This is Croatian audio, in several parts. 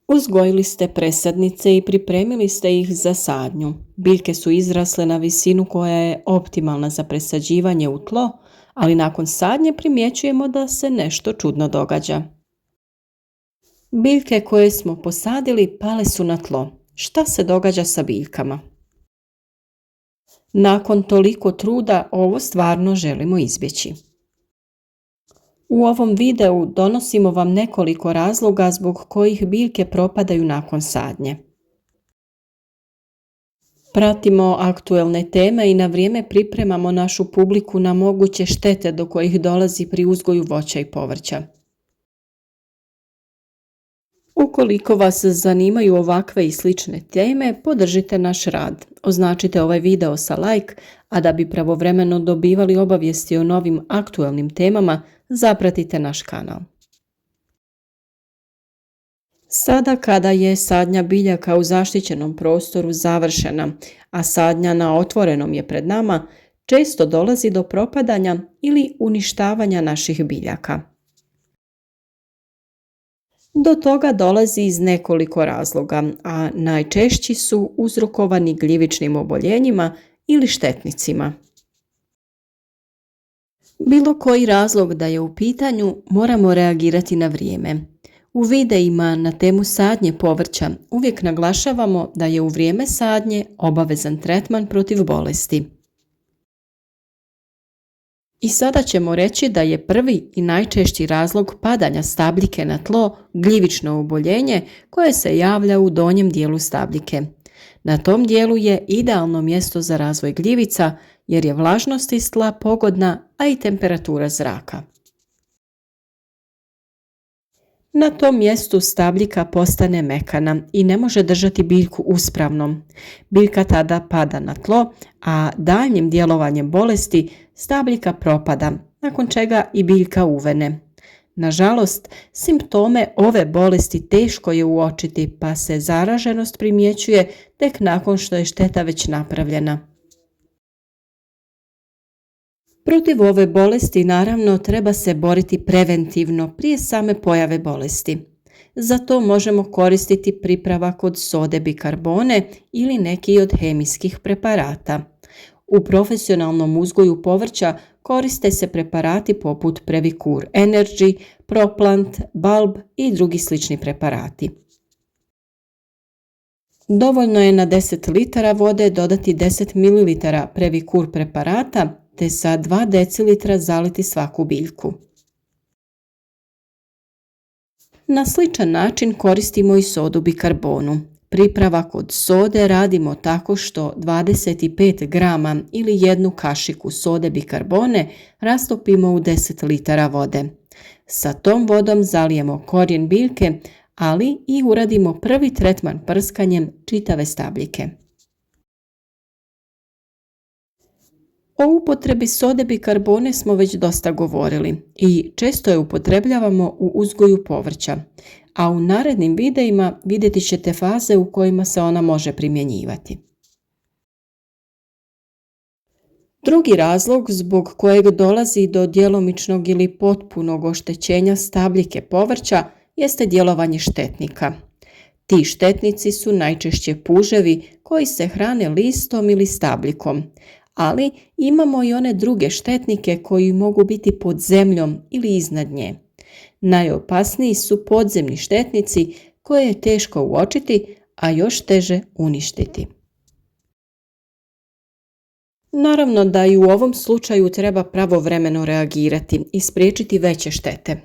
Uzgojili ste presadnice i pripremili ste ih za sadnju. Biljke su izrasle na visinu koja je optimalna za presađivanje u tlo, ali nakon sadnje primjećujemo da se nešto čudno događa. Biljke koje smo posadili pale su na tlo. Šta se događa sa biljkama? Nakon toliko truda ovo stvarno želimo izbjeći. U ovom videu donosimo vam nekoliko razloga zbog kojih biljke propadaju nakon sadnje. Pratimo aktuelne teme i na vrijeme pripremamo našu publiku na moguće štete do kojih dolazi pri uzgoju voća i povrća. Ukoliko vas zanimaju ovakve i slične teme, podržite naš rad. Označite ovaj video sa like, a da bi pravovremeno dobivali obavijesti o novim aktualnim temama, zapratite naš kanal. Sada kada je sadnja biljaka u zaštićenom prostoru završena, a sadnja na otvorenom je pred nama, često dolazi do propadanja ili uništavanja naših biljaka. Do toga dolazi iz nekoliko razloga, a najčešći su uzrokovani gljivičnim oboljenjima ili štetnicima. Bilo koji razlog da je u pitanju, moramo reagirati na vrijeme. U videima na temu sadnje povrća uvijek naglašavamo da je u vrijeme sadnje obavezan tretman protiv bolesti. I sada ćemo reći da je prvi i najčešći razlog padanja stabljike na tlo gljivično oboljenje koje se javlja u donjem dijelu stabljike. Na tom dijelu je idealno mjesto za razvoj gljivica jer je vlažnost iz tla pogodna, a i temperatura zraka. Na tom mjestu stabljika postane mekana i ne može držati biljku uspravnom. Biljka tada pada na tlo, a daljnjim djelovanjem bolesti stabljika propada, nakon čega i biljka uvene. Nažalost, simptome ove bolesti teško je uočiti, pa se zaraženost primjećuje tek nakon što je šteta već napravljena. Protiv ove bolesti naravno treba se boriti preventivno prije same pojave bolesti. Za to možemo koristiti pripravak od sode bikarbone ili neki od hemijskih preparata. U profesionalnom uzgoju povrća koriste se preparati poput Previkur Energy, Proplant, Bulb i drugi slični preparati. Dovoljno je na 10 litara vode dodati 10 ml Previkur preparata te sa 2 decilitra zaliti svaku biljku. Na sličan način koristimo i sodu bikarbonu. Pripravak od sode radimo tako što 25 grama ili 1 kašiku sode bikarbone rastopimo u 10 litara vode. Sa tom vodom zalijemo korijen biljke, ali i uradimo prvi tretman prskanjem čitave stabljike. O upotrebi sode bikarbone smo već dosta govorili i često je upotrebljavamo u uzgoju povrća, a u narednim videima vidjeti ćete faze u kojima se ona može primjenjivati. Drugi razlog zbog kojeg dolazi do djelomičnog ili potpunog oštećenja stabljike povrća jeste djelovanje štetnika. Ti štetnici su najčešće puževi koji se hrane listom ili stabljikom, ali imamo i one druge štetnike koji mogu biti pod zemljom ili iznad nje. Najopasniji su podzemni štetnici koje je teško uočiti, a još teže uništiti. Naravno da i u ovom slučaju treba pravovremeno reagirati i spriječiti veće štete.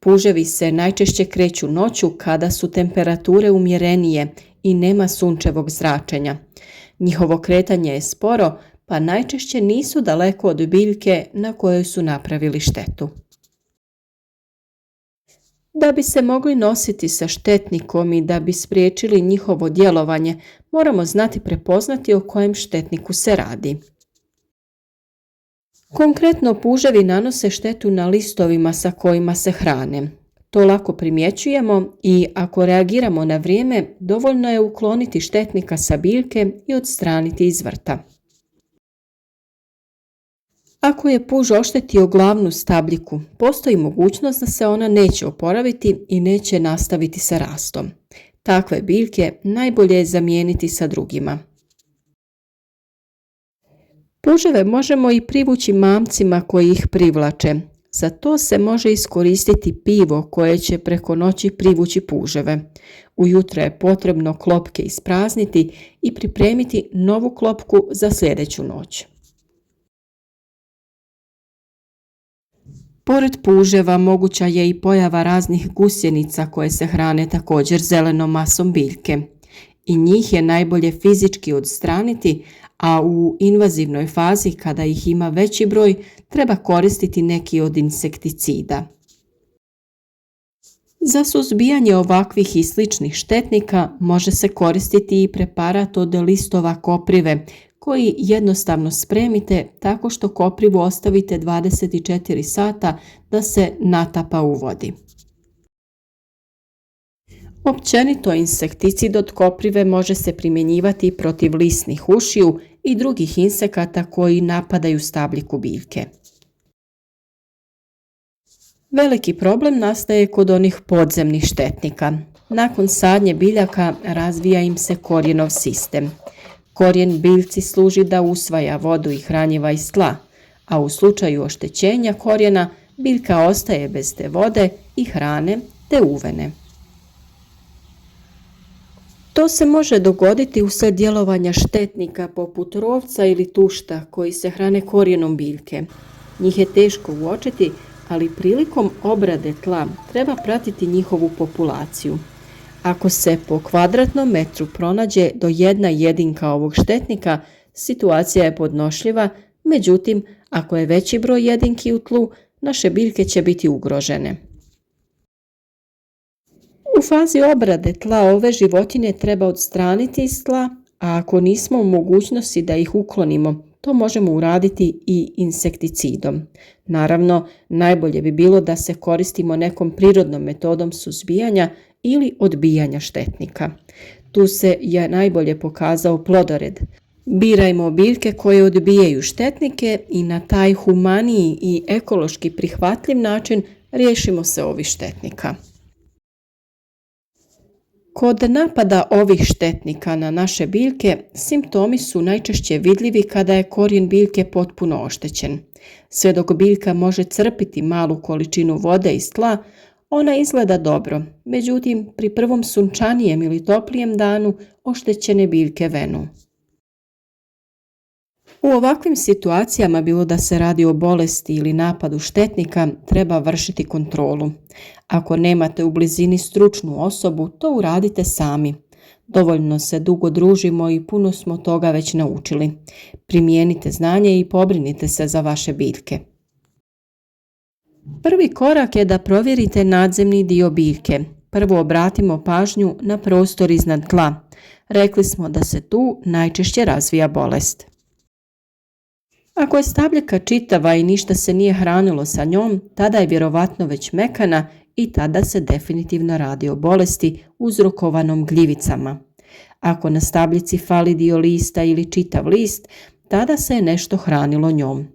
Puževi se najčešće kreću noću kada su temperature umjerenije i nema sunčevog zračenja. Njihovo kretanje je sporo, pa najčešće nisu daleko od biljke na kojoj su napravili štetu. Da bi se mogli nositi sa štetnikom i da bi spriječili njihovo djelovanje, moramo znati prepoznati o kojem štetniku se radi. Konkretno, puževi nanose štetu na listovima sa kojima se hrane. To lako primjećujemo i ako reagiramo na vrijeme, dovoljno je ukloniti štetnika sa biljke i odstraniti iz vrta. Ako je puž oštetio glavnu stabljiku, postoji mogućnost da se ona neće oporaviti i neće nastaviti sa rastom. Takve biljke najbolje je zamijeniti sa drugima. Puževe možemo i privući mamcima koji ih privlače. Za to se može iskoristiti pivo koje će preko noći privući puževe. Ujutro je potrebno klopke isprazniti i pripremiti novu klopku za sljedeću noć. Pored puževa moguća je i pojava raznih gusjenica koje se hrane također zelenom masom biljke. I njih je najbolje fizički odstraniti, a u invazivnoj fazi kada ih ima veći broj treba koristiti neki od insekticida. Za suzbijanje ovakvih i sličnih štetnika može se koristiti i preparat od listova koprive koji jednostavno spremite tako što koprivu ostavite 24 sata da se natapa u vodi. Općenito insekticid od koprive može se primjenjivati protiv lisnih ušiju i drugih insekata koji napadaju stabljiku biljke. Veliki problem nastaje kod onih podzemnih štetnika. Nakon sadnje biljaka razvija im se korijenov sistem. Korijen biljci služi da usvaja vodu i hranjiva iz tla, a u slučaju oštećenja korijena biljka ostaje bez te vode i hrane te uvene. To se može dogoditi uslijed djelovanja štetnika poput rovca ili tušta koji se hrane korijenom biljke. Njih je teško uočiti, ali prilikom obrade tla treba pratiti njihovu populaciju. Ako se po kvadratnom metru pronađe do 1 jedinka ovog štetnika, situacija je podnošljiva, međutim, ako je veći broj jedinki u tlu, naše biljke će biti ugrožene. U fazi obrade tla ove životinje treba odstraniti iz tla, a ako nismo u mogućnosti da ih uklonimo, to možemo uraditi i insekticidom. Naravno, najbolje bi bilo da se koristimo nekom prirodnom metodom suzbijanja ili odbijanja štetnika. Tu se je najbolje pokazao plodored. Birajmo biljke koje odbijaju štetnike i na taj humaniji i ekološki prihvatljiv način riješimo se ovih štetnika. Kod napada ovih štetnika na naše biljke, simptomi su najčešće vidljivi kada je korijen biljke potpuno oštećen. Sve dok biljka može crpiti malu količinu vode iz tla, ona izgleda dobro, međutim pri prvom sunčanijem ili toplijem danu oštećene biljke venu. U ovakvim situacijama, bilo da se radi o bolesti ili napadu štetnika, treba vršiti kontrolu. Ako nemate u blizini stručnu osobu, to uradite sami. Dovoljno se dugo družimo i puno smo toga već naučili. Primijenite znanje i pobrinite se za vaše biljke. Prvi korak je da provjerite nadzemni dio biljke. Prvo obratimo pažnju na prostor iznad tla. Rekli smo da se tu najčešće razvija bolest. Ako je stabljika čitava i ništa se nije hranilo sa njom, tada je vjerovatno već mekana i tada se definitivno radi o bolesti uzrokovanom gljivicama. Ako na stabljici fali dio lista ili čitav list, tada se je nešto hranilo njom.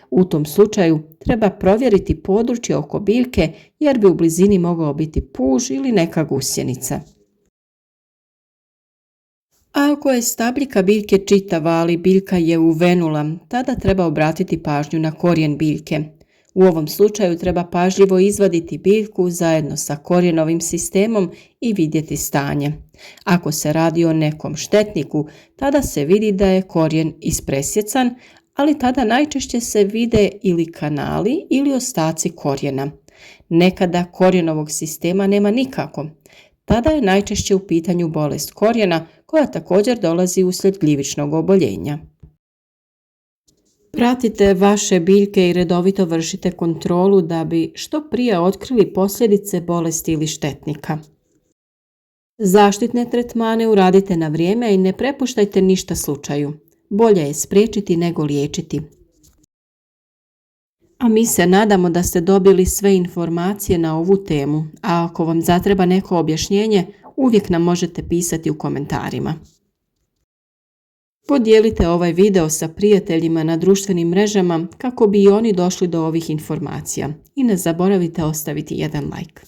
U tom slučaju treba provjeriti područje oko biljke jer bi u blizini mogao biti puž ili neka gusjenica. A ako je stabljika biljke čitava, ali biljka je uvenula, tada treba obratiti pažnju na korijen biljke. U ovom slučaju treba pažljivo izvaditi biljku zajedno sa korijenovim sistemom i vidjeti stanje. Ako se radi o nekom štetniku, tada se vidi da je korijen ispresjecan, ali tada najčešće se vide ili kanali ili ostaci korijena. Nekada korijenovog sistema nema nikako. Tada je najčešće u pitanju bolest korijena koja također dolazi uslijed gljivičnog oboljenja. Pratite vaše biljke i redovito vršite kontrolu da bi što prije otkrili posljedice bolesti ili štetnika. Zaštitne tretmane uradite na vrijeme i ne prepuštajte ništa slučaju. Bolje je spriječiti nego liječiti. A mi se nadamo da ste dobili sve informacije na ovu temu, a ako vam zatreba neko objašnjenje, uvijek nam možete pisati u komentarima. Podijelite ovaj video sa prijateljima na društvenim mrežama kako bi i oni došli do ovih informacija i ne zaboravite ostaviti jedan like.